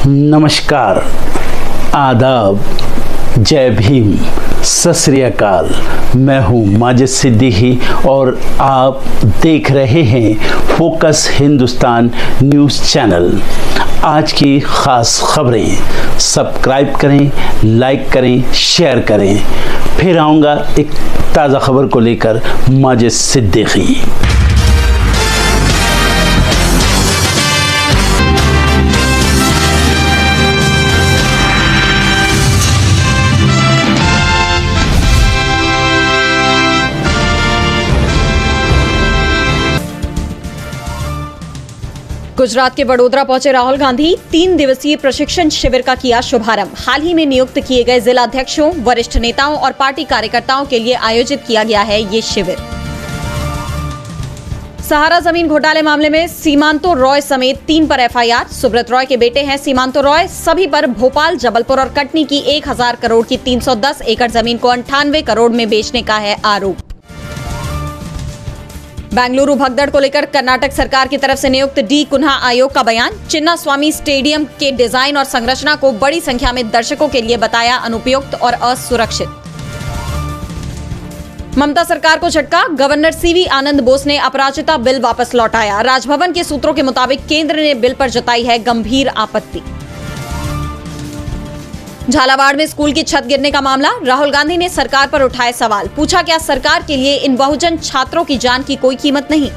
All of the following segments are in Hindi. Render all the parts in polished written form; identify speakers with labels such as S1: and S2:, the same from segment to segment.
S1: नमस्कार, आदाब, जय भीम, सत श्री अकाल। मैं हूँ माजिद सिद्दीकी और आप देख रहे हैं फोकस हिंदुस्तान न्यूज़ चैनल। आज की ख़ास खबरें सब्सक्राइब करें, लाइक करें, शेयर करें। फिर आऊँगा एक ताज़ा खबर को लेकर माजिद सिद्दीकी।
S2: गुजरात के वडोदरा पहुंचे राहुल गांधी 3 दिवसीय प्रशिक्षण शिविर का किया शुभारंभ। हाल ही में नियुक्त किए गए जिला अध्यक्षों, वरिष्ठ नेताओं और पार्टी कार्यकर्ताओं के लिए आयोजित किया गया है ये शिविर। सहारा जमीन घोटाले मामले में सीमांतो रॉय समेत 3 पर एफआईआर। सुब्रत रॉय के बेटे हैं सीमांतो रॉय। सभी पर भोपाल, जबलपुर और कटनी की 1000 करोड़ की 310 एकड़ जमीन को 98 करोड़ में बेचने का है आरोप। बेंगलुरु भगदड़ को लेकर कर्नाटक सरकार की तरफ से नियुक्त डी कुन्हा आयोग का बयान। चिन्ना स्वामी स्टेडियम के डिजाइन और संरचना को बड़ी संख्या में दर्शकों के लिए बताया अनुपयुक्त और असुरक्षित। ममता सरकार को झटका। गवर्नर सीवी आनंद बोस ने अपराजिता बिल वापस लौटाया। राजभवन के सूत्रों के मुताबिक केंद्र ने बिल पर जताई है गंभीर आपत्ति। झालावाड़ में स्कूल की छत गिरने का मामला। राहुल गांधी ने सरकार पर उठाए सवाल। पूछा, क्या सरकार के लिए इन बहुजन छात्रों की जान की कोई कीमत नहीं?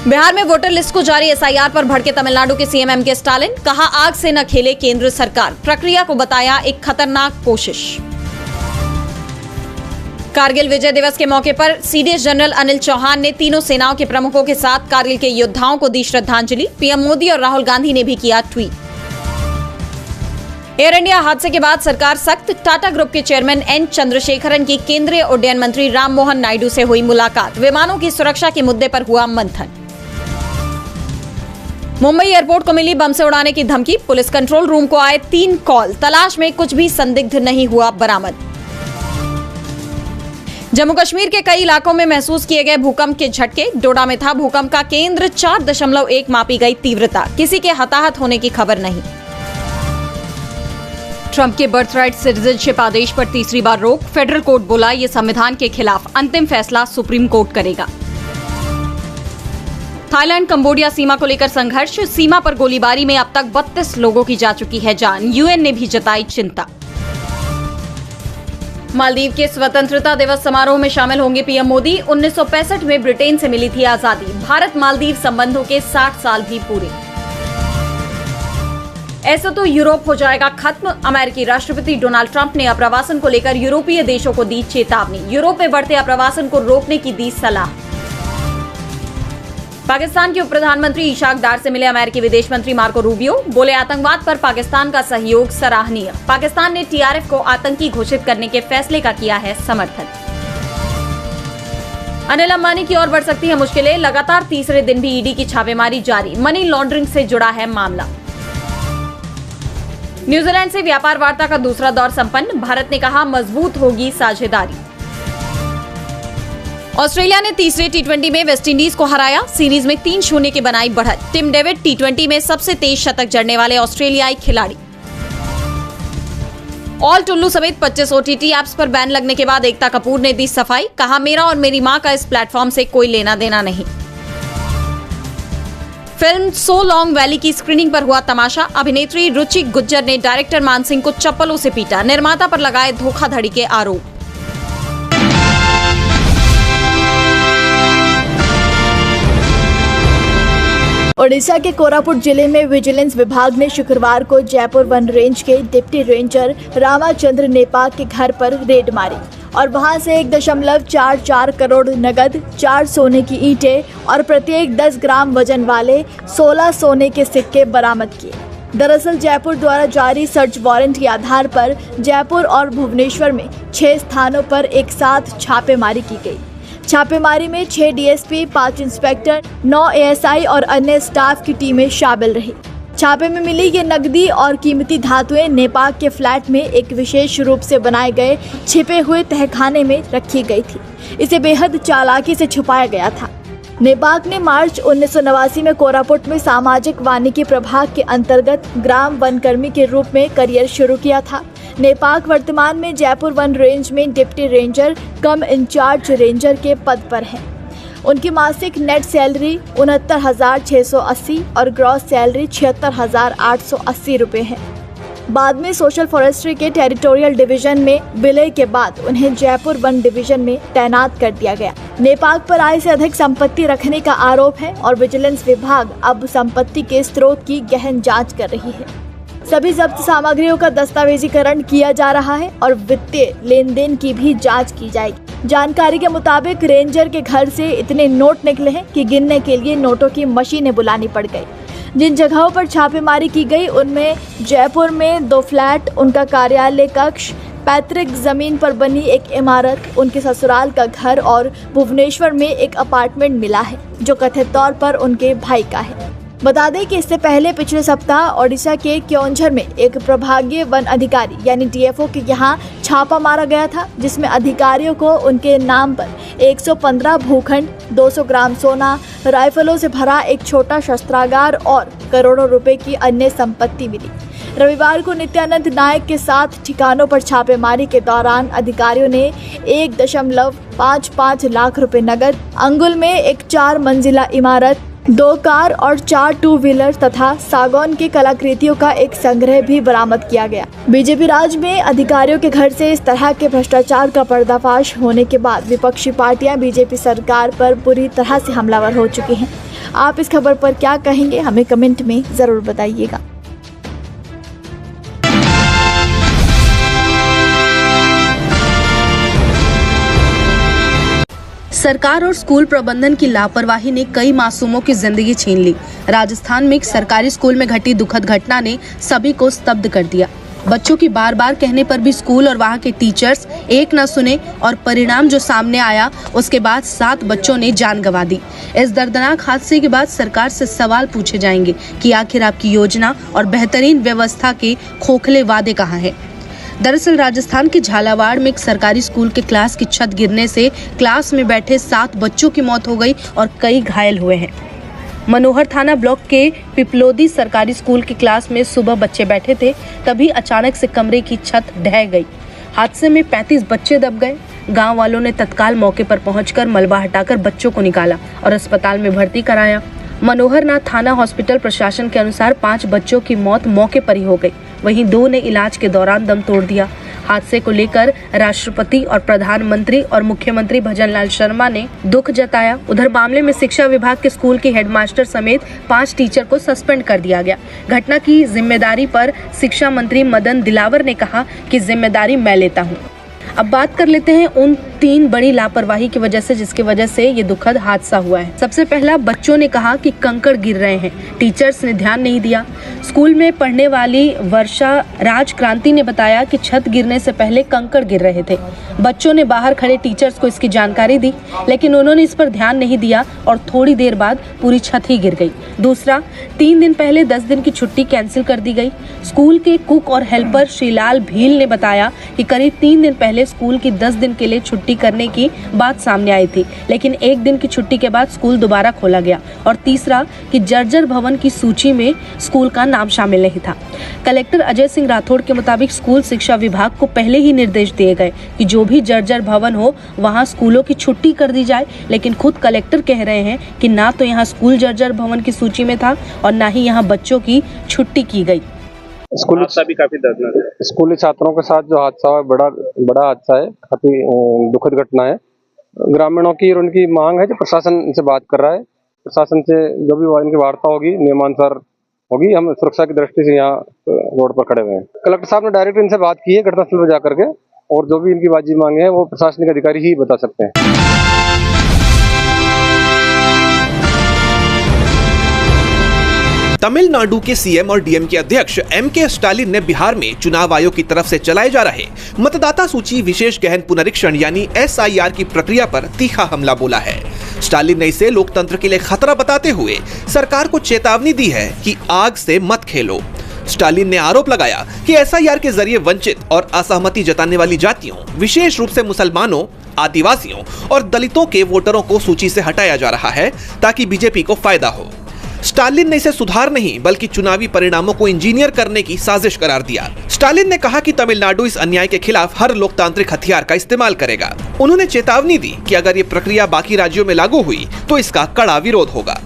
S2: बिहार में वोटर लिस्ट को जारी एसआईआर पर भड़के तमिलनाडु के सीएम एमके स्टालिन। कहा, आग से न खेले केंद्र सरकार। प्रक्रिया को बताया एक खतरनाक कोशिश। कारगिल विजय दिवस के मौके पर सीडीएस जनरल अनिल चौहान ने तीनों सेनाओं के प्रमुखों के साथ कारगिल के योद्धाओं को दी श्रद्धांजलि। पीएम मोदी और राहुल गांधी ने भी किया ट्वीट। एयर इंडिया हादसे के बाद सरकार सख्त। टाटा ग्रुप के चेयरमैन एन चंद्रशेखरन की केंद्रीय उड्डयन मंत्री राम मोहन नायडू से हुई मुलाकात। विमानों की सुरक्षा के मुद्दे पर हुआ मंथन। मुंबई एयरपोर्ट को मिली बम से उड़ाने की धमकी। पुलिस कंट्रोल रूम को आए 3 कॉल। तलाश में कुछ भी संदिग्ध नहीं हुआ बरामद। जम्मू कश्मीर के कई इलाकों में महसूस किए गए भूकंप के झटके। डोडा में था भूकंप का केंद्र। 4.1 मापी गई तीव्रता। किसी के हताहत होने की खबर नहीं। ट्रंप के बर्थराइट सिटीजनशिप आदेश पर तीसरी बार रोक। फेडरल कोर्ट बोला, ये संविधान के खिलाफ। अंतिम फैसला सुप्रीम कोर्ट करेगा। थाईलैंड कंबोडिया सीमा को लेकर संघर्ष। सीमा पर गोलीबारी में अब तक 32 लोगों की जा चुकी है जान। यूएन ने भी जताई चिंता। मालदीव के स्वतंत्रता दिवस समारोह में शामिल होंगे पीएम मोदी। 1965 में ब्रिटेन से मिली थी आजादी। भारत मालदीव संबंधों के 60 साल भी पूरे। ऐसा तो यूरोप हो जाएगा खत्म। अमेरिकी राष्ट्रपति डोनाल्ड ट्रंप ने अप्रवासन को लेकर यूरोपीय देशों को दी चेतावनी। यूरोप में बढ़ते अप्रवासन को रोकने की दी सलाह। पाकिस्तान के उप प्रधानमंत्री इशाक डार से मिले अमेरिकी विदेश मंत्री मार्को रूबियो। बोले, आतंकवाद पर पाकिस्तान का सहयोग सराहनीय। पाकिस्तान ने टीआरएफ को आतंकी घोषित करने के फैसले का किया है समर्थन। अनिल अंबानी की ओर बढ़ सकती है मुश्किलें। लगातार तीसरे दिन भी ईडी की छापेमारी जारी। मनी लॉन्ड्रिंग से जुड़ा है मामला। न्यूजीलैंड से व्यापार वार्ता का दूसरा दौर संपन्न। भारत ने कहा, मजबूत होगी साझेदारी। ऑस्ट्रेलिया ने तीसरे टी20 में वेस्टइंडीज को हराया। सीरीज में 3-0 की बनाई बढ़त। टिम डेविड टी20 में सबसे तेज शतक जड़ने वाले ऑस्ट्रेलियाई खिलाड़ी। ऑल टुल्लू समेत 25 ओटीटी ऐप्स पर बैन लगने के बाद एकता कपूर ने दी सफाई। कहा, मेरा और मेरी मां का इस प्लेटफॉर्म से कोई लेना देना नहीं। फिल्म सो लॉन्ग वैली की स्क्रीनिंग पर हुआ तमाशा। अभिनेत्री रुचि गुज्जर ने डायरेक्टर मान सिंह को चप्पलों से पीटा। निर्माता पर लगाए धोखाधड़ी के आरोप।
S3: ओडिशा के कोरापुट जिले में विजिलेंस विभाग ने शुक्रवार को जयपुर वन रेंज के डिप्टी रेंजर रामाचंद्र नेपा के घर पर रेड मारी और वहां से 1.44 करोड़ नगद, 4 सोने की ईंटें और प्रत्येक 10 ग्राम वजन वाले 16 सोने के सिक्के बरामद किए। दरअसल जयपुर द्वारा जारी सर्च वारंट के आधार पर जयपुर और भुवनेश्वर में 6 स्थानों पर एक साथ छापेमारी की गई। छापेमारी में 6 डीएसपी, 5 इंस्पेक्टर, 9 एएसआई और अन्य स्टाफ की टीमें शामिल रही। छापे में मिली ये नकदी और कीमती धातुएं नेपाल के फ्लैट में एक विशेष रूप से बनाए गए छिपे हुए तहखाने में रखी गई थी। इसे बेहद चालाकी से छुपाया गया था। नेपाक ने मार्च 1989 में कोरापुट में सामाजिक वानिकी प्रभाग के अंतर्गत ग्राम वनकर्मी के रूप में करियर शुरू किया था। नेपाक वर्तमान में जयपुर वन रेंज में डिप्टी रेंजर कम इंचार्ज रेंजर के पद पर हैं। उनकी मासिक नेट सैलरी 69,680 और ग्रॉस सैलरी 76,880 रुपये है। बाद में सोशल फॉरेस्ट्री के टेरिटोरियल डिवीजन में विलय के बाद उन्हें जयपुर वन डिवीजन में तैनात कर दिया गया। नेपाक पर आय से अधिक संपत्ति रखने का आरोप है और विजिलेंस विभाग अब संपत्ति के स्रोत की गहन जांच कर रही है। सभी जब्त सामग्रियों का दस्तावेजीकरण किया जा रहा है और वित्तीय लेन देन की भी जांच की जाएगी। जानकारी के मुताबिक रेंजर के घर से इतने नोट निकले हैं कि गिनने के लिए नोटों की मशीनें बुलानी पड़ गई। जिन जगहों पर छापेमारी की गई उनमें जयपुर में 2 फ्लैट, उनका कार्यालय कक्ष, पैतृक जमीन पर बनी एक इमारत, उनके ससुराल का घर और भुवनेश्वर में एक अपार्टमेंट मिला है जो कथित तौर पर उनके भाई का है। बता दें कि इससे पहले पिछले सप्ताह ओडिशा के क्योंझर में एक प्रभागीय वन अधिकारी यानी डीएफओ के यहाँ छापा मारा गया था, जिसमें अधिकारियों को उनके नाम पर 115 भूखंड, 200 ग्राम सोना, राइफलों से भरा एक छोटा शस्त्रागार और करोड़ों रुपए की अन्य संपत्ति मिली। रविवार को नित्यानंद नायक के साथ ठिकानों पर छापेमारी के दौरान अधिकारियों ने 1.55 लाख रुपए नगद, अंगुल में एक 4 मंजिला इमारत, 2 कार और 4 टू व्हीलर तथा सागौन की कलाकृतियों का एक संग्रह भी बरामद किया गया। बीजेपी राज में अधिकारियों के घर से इस तरह के भ्रष्टाचार का पर्दाफाश होने के बाद विपक्षी पार्टियां बीजेपी सरकार पर बुरी तरह से हमलावर हो चुकी हैं। आप इस खबर पर क्या कहेंगे, हमें कमेंट में जरूर बताइएगा।
S4: सरकार और स्कूल प्रबंधन की लापरवाही ने कई मासूमों की जिंदगी छीन ली। राजस्थान में एक सरकारी स्कूल में घटी दुखद घटना ने सभी को स्तब्ध कर दिया। बच्चों की बार बार कहने पर भी स्कूल और वहां के टीचर्स एक न सुने और परिणाम जो सामने आया उसके बाद 7 बच्चों ने जान गंवा दी। इस दर्दनाक हादसे के बाद सरकार से सवाल पूछे जाएंगे कि आखिर आपकी योजना और बेहतरीन व्यवस्था के खोखले वादे कहाँ हैं। दरअसल राजस्थान के झालावाड़ में एक सरकारी स्कूल के क्लास की छत गिरने से क्लास में बैठे 7 बच्चों की मौत हो गई और कई घायल हुए हैं। मनोहर थाना ब्लॉक के पिपलोदी सरकारी स्कूल की क्लास में सुबह बच्चे बैठे थे, तभी अचानक से कमरे की छत ढह गई। हादसे में 35 बच्चे दब गए। गांव वालों ने तत्काल मौके पर पहुंचकर मलबा हटाकर बच्चों को निकाला और अस्पताल में भर्ती कराया। मनोहरनाथ थाना हॉस्पिटल प्रशासन के अनुसार 5 बच्चों की मौत मौके पर ही हो गई, वहीं 2 ने इलाज के दौरान दम तोड़ दिया। हादसे को लेकर राष्ट्रपति और प्रधानमंत्री और मुख्यमंत्री भजनलाल शर्मा ने दुख जताया। उधर मामले में शिक्षा विभाग के स्कूल के हेडमास्टर समेत 5 टीचर को सस्पेंड कर दिया गया। घटना की जिम्मेदारी पर शिक्षा मंत्री मदन दिलावर ने कहा कि जिम्मेदारी मैं लेता हूँ। अब बात कर लेते हैं उन 3 बड़ी लापरवाही की वजह से जिसकी वजह से ये दुखद हादसा हुआ है। सबसे पहला, बच्चों ने कहा कि कंकड़ गिर रहे हैं, टीचर्स ने ध्यान नहीं दिया। स्कूल में पढ़ने वाली वर्षा राज क्रांति ने बताया कि छत गिरने से पहले कंकड़ गिर रहे थे। बच्चों ने बाहर खड़े टीचर्स को इसकी जानकारी दी, लेकिन उन्होंने इस पर ध्यान नहीं दिया और थोड़ी देर बाद पूरी छत ही गिर गई। दूसरा, 3 दिन पहले 10 दिन की छुट्टी कैंसिल कर दी गई। स्कूल के कुक और हेल्पर श्रीलाल भील ने बताया कि करीब 3 दिन पहले स्कूल की 10 दिन के लिए छुट्टी करने की बात सामने आई थी, लेकिन 1 दिन की छुट्टी के बाद स्कूल दोबारा खोला गया। और तीसरा कि जर्जर भवन की सूची में स्कूल का नाम शामिल नहीं था। कलेक्टर अजय सिंह राठौड़ के मुताबिक स्कूल शिक्षा विभाग को पहले ही निर्देश दिए गए कि जो भी जर्जर भवन हो वहां स्कूलों की छुट्टी कर दी जाए, लेकिन खुद कलेक्टर कह रहे हैं कि ना तो यहाँ स्कूल जर्जर भवन की सूची में था और ना ही यहाँ बच्चों की छुट्टी की गई।
S5: हादसा भी काफी दर्दनाक है। स्कूली छात्रों के साथ जो हादसा हुआ बड़ा हादसा है, काफी दुखद घटना है। ग्रामीणों की और उनकी मांग है जो प्रशासन से बात कर रहा है। प्रशासन से जो भी इनकी वार्ता होगी नियमानुसार होगी। हम सुरक्षा की दृष्टि से यहाँ रोड पर खड़े हुए हैं। कलेक्टर साहब ने डायरेक्ट इनसे बात की है घटनास्थल पर जाकर के, और जो भी इनकी वाजिब मांगे हैं वो प्रशासनिक अधिकारी ही बता सकते हैं।
S6: तमिलनाडु के सीएम और डीएम के अध्यक्ष एमके स्टालिन ने बिहार में चुनाव आयोग की तरफ से चलाए जा रहे मतदाता सूची विशेष गहन पुनरीक्षण यानी एसआईआर की प्रक्रिया पर तीखा हमला बोला है। स्टालिन ने इसे लोकतंत्र के लिए खतरा बताते हुए सरकार को चेतावनी दी है कि आग से मत खेलो। स्टालिन ने आरोप लगाया कि एसआईआर के जरिए वंचित और असहमति जताने वाली जातियों, विशेष रूप से मुसलमानों, आदिवासियों और दलितों के वोटरों को सूची से हटाया जा रहा है ताकि बीजेपी को फायदा हो। स्टालिन ने इसे सुधार नहीं बल्कि चुनावी परिणामों को इंजीनियर करने की साजिश करार दिया। स्टालिन ने कहा कि तमिलनाडु इस अन्याय के खिलाफ हर लोकतांत्रिक हथियार का इस्तेमाल करेगा। उन्होंने चेतावनी दी कि अगर ये प्रक्रिया बाकी राज्यों में लागू हुई तो इसका कड़ा विरोध होगा।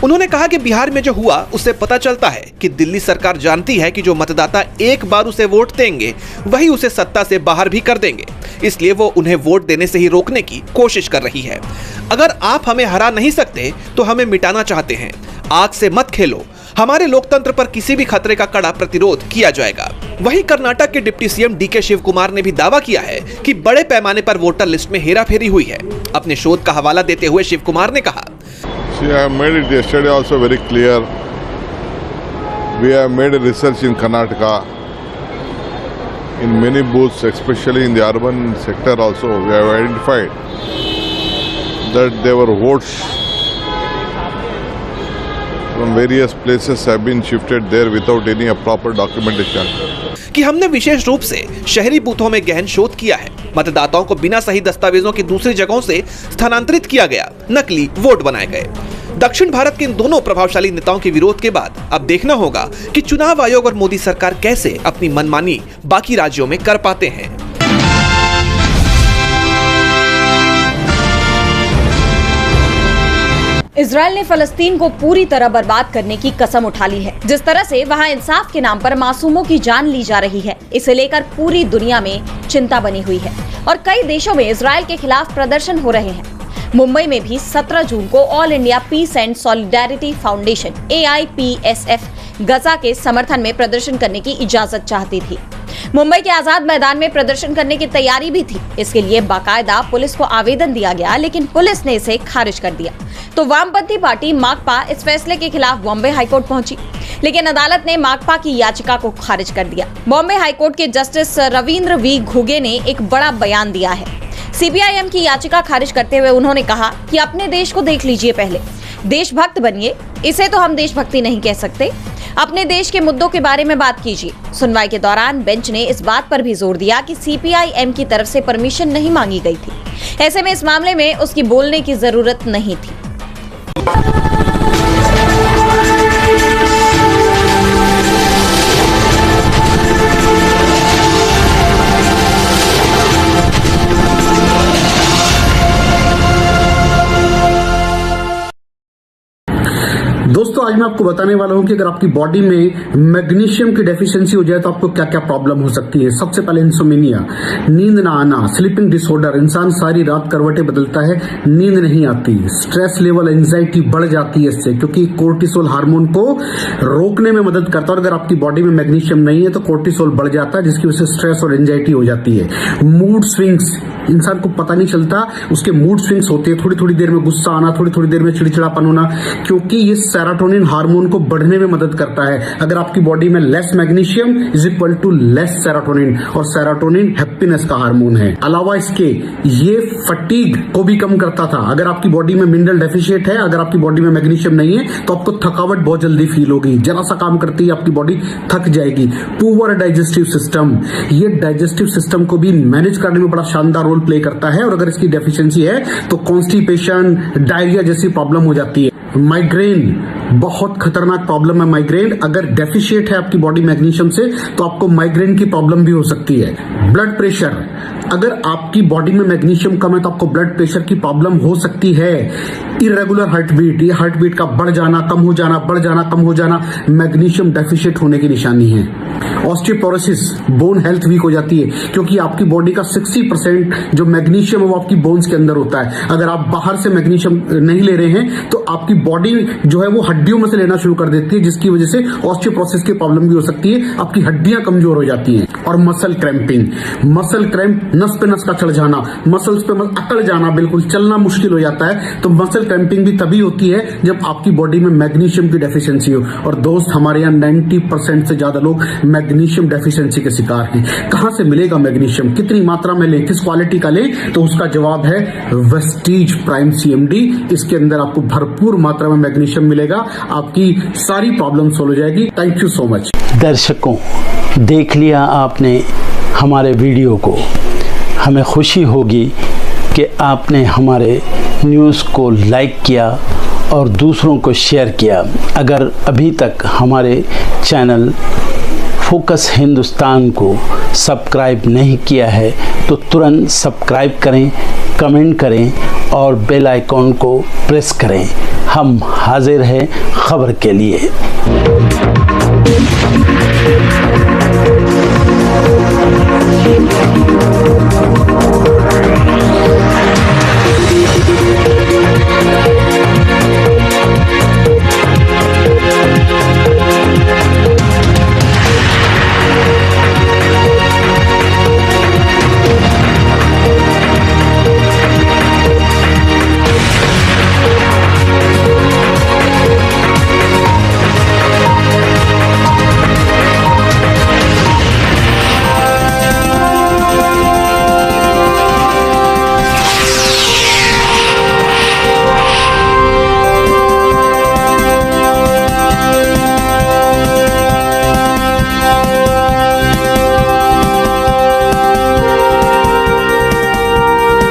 S6: उन्होंने कहा कि बिहार में जो हुआ उससे पता चलता है कि दिल्ली सरकार जानती है कि जो मतदाता एक बार उसे वोट देंगे वही उसे सत्ता से बाहर भी कर देंगे, इसलिए वो उन्हें वोट देने से ही रोकने की कोशिश कर रही है। अगर आप हमें हरा नहीं सकते तो हमें मिटाना चाहते हैं, आग से मत खेलो। हमारे लोकतंत्र पर किसी भी खतरे का कड़ा प्रतिरोध किया जाएगा। वहीं कर्नाटक के deputy CM DK Shivakumar ने भी दावा किया है कि बड़े पैमाने पर वोटर लिस्ट में हेराफेरी हुई है। अपने शोध का हवाला देते हुए शिव कुमार ने कहा,
S7: See, I have made it yesterday also very clear. We have made a research in Karnataka, in many booths, especially in the urban sector also, we have identified that there were votes from various places have been shifted there without any proper documentation.
S6: कि हमने विशेष रूप से शहरी बूथों में गहन शोध किया है। मतदाताओं को बिना सही दस्तावेजों की दूसरी जगहों से स्थानांतरित किया गया, नकली वोट बनाए गए। दक्षिण भारत के इन दोनों प्रभावशाली नेताओं के विरोध के बाद अब देखना होगा कि चुनाव आयोग और मोदी सरकार कैसे अपनी मनमानी बाकी राज्यों में कर पाते हैं।
S2: इजराइल ने फलस्तीन को पूरी तरह बर्बाद करने की कसम उठा ली है। जिस तरह से वहां इंसाफ के नाम पर मासूमों की जान ली जा रही है, इसे लेकर पूरी दुनिया में चिंता बनी हुई है और कई देशों में इजराइल के खिलाफ प्रदर्शन हो रहे हैं। मुंबई में भी 17 जून को All India Peace and Solidarity Foundation AIPSF Gaza के समर्थन में प्रदर्शन करने की इजाजत चाहती थी। मुंबई के आजाद मैदान में प्रदर्शन करने की तैयारी भी थी। इसके लिए बाकायदा पुलिस को आवेदन दिया गया, लेकिन पुलिस ने इसे खारिज कर दिया। तो वामपंथी पार्टी माकपा इस फैसले के खिलाफ बॉम्बे हाईकोर्ट पहुंची, लेकिन अदालत ने माकपा की याचिका को खारिज कर दिया। बॉम्बे हाईकोर्ट के जस्टिस रविंद्र V घुगे ने एक बड़ा बयान दिया है। CPIM की याचिका खारिज करते हुए उन्होंने कहा कि अपने देश को देख लीजिए, पहले देशभक्त बनिए। इसे तो हम देशभक्ति नहीं कह सकते। अपने देश के मुद्दों के बारे में बात कीजिए। सुनवाई के दौरान बेंच ने इस बात पर भी जोर दिया कि CPIM की तरफ से परमिशन नहीं मांगी गई थी। ऐसे में इस मामले में उसकी बोलने की जरूरत नहीं थी।
S8: दोस्तों, आज मैं आपको बताने वाला हूं कि अगर आपकी बॉडी में मैग्नीशियम की डेफिशिएंसी हो जाए तो आपको क्या क्या प्रॉब्लम हो सकती है। सबसे पहले इंसोमेनिया, नींद ना आना, स्लीपिंग डिसऑर्डर, इंसान सारी रात करवटें बदलता है, नींद नहीं आती, स्ट्रेस लेवल, एंजाइटी बढ़ जाती है इससे, क्योंकि कोर्टिसोल हार्मोन को रोकने में मदद करता है। और अगर आपकी बॉडी में मैग्नीशियम नहीं है तो कोर्टिसोल बढ़ जाता है, जिसकी वजह से स्ट्रेस और एंजाइटी हो जाती है। मूड स्विंग्स, इंसान को पता नहीं चलता उसके मूड स्विंग्स होते हैं, थोड़ी थोड़ी देर में गुस्सा आना, थोड़ी थोड़ी देर में चिड़चिड़ापन होना, क्योंकि ये सेरोटोनिन हार्मोन को बढ़ने में मदद करता है। अगर आपकी बॉडी में less magnesium is equal to less serotonin, और सेरोटोनिन हैप्पीनेस का हार्मोन है। अलावा इसके ये फटीग को भी कम करता था। अगर आपकी बॉडी में मिनरल डेफिशिएट है, अगर आपकी बॉडी में मैग्नीशियम नहीं है तो आपको थकावट बहुत जल्दी फील होगी, जरा सा काम करती है आपकी बॉडी थक जाएगी। पुअर डाइजेस्टिव सिस्टम, ये डाइजेस्टिव सिस्टम को भी मैनेज करने में बड़ा शानदार रोल प्ले करता है। और अगर इसकी डेफिशिएंसी है तो कॉन्स्टिपेशन, डायरिया जैसी प्रॉब्लम हो जाती है। माइग्रेन बहुत खतरनाक प्रॉब्लम है। माइग्रेन अगर डेफिशिएट है आपकी बॉडी मैग्नीशियम से तो आपको माइग्रेन की प्रॉब्लम भी हो सकती है। ब्लड प्रेशर, अगर आपकी बॉडी में मैग्नीशियम कम है तो आपको ब्लड प्रेशर की प्रॉब्लम हो सकती है। इरेगुलर हार्टबीट, ये हार्टबीट का बढ़ जाना, कम हो जाना, बढ़ जाना, कम हो जाना, मैग्नीशियम डेफिशिएट होने की निशानी है। ऑस्टियोपोरोसिस, बोन हेल्थ वीक हो जाती है, क्योंकि आपकी बॉडी का 60% जो मैग्नीशियम है वो आपकी बोन्स के अंदर होता है। अगर आप बाहर से मैग्नीशियम नहीं ले रहे हैं तो आपकी बॉडी जो है वो हड्डियों में से लेना शुरू कर देती है, जिसकी वजह से ऑस्टियोपोरोसिस की प्रॉब्लम भी हो सकती है, आपकी हड्डियां कमजोर हो जाती हैं। और मसल क्रैम्पिंग, मसल क्रैम्प, नस पे नस का चढ़ जाना, मसल्स पे अकड़ जाना, बिल्कुल चलना मुश्किल हो जाता है। तो मसल क्रैम्पिंग भी तभी होती है जब आपकी बॉडी में मैग्नीशियम की डेफिशिएंसी हो। और दोस्त, हमारे यहाँ 90% से ज्यादा लोग मैग्नीशियम डेफिशिएंसी के शिकार हैं। कहां से मिलेगा मैग्नीशियम, कितनी मात्रा में ले, किस क्वालिटी का ले, तो उसका जवाब है वेस्टीज प्राइम CMD। इसके अंदर आपको भरपूर मात्रा में मैग्नीशियम मिलेगा, आपकी सारी प्रॉब्लम सॉल्व हो जाएगी। Thank you so much.
S1: दर्शकों, देख लिया आपने हमारे वीडियो को। हमें खुशी होगी कि आपने हमारे न्यूज़ को लाइक किया और दूसरों को शेयर किया। अगर अभी तक हमारे चैनल फोकस हिंदुस्तान को सब्सक्राइब नहीं किया है तो तुरंत सब्सक्राइब करें, कमेंट करें और बेल आइकॉन को प्रेस करें। हम हाजिर हैं खबर के लिए।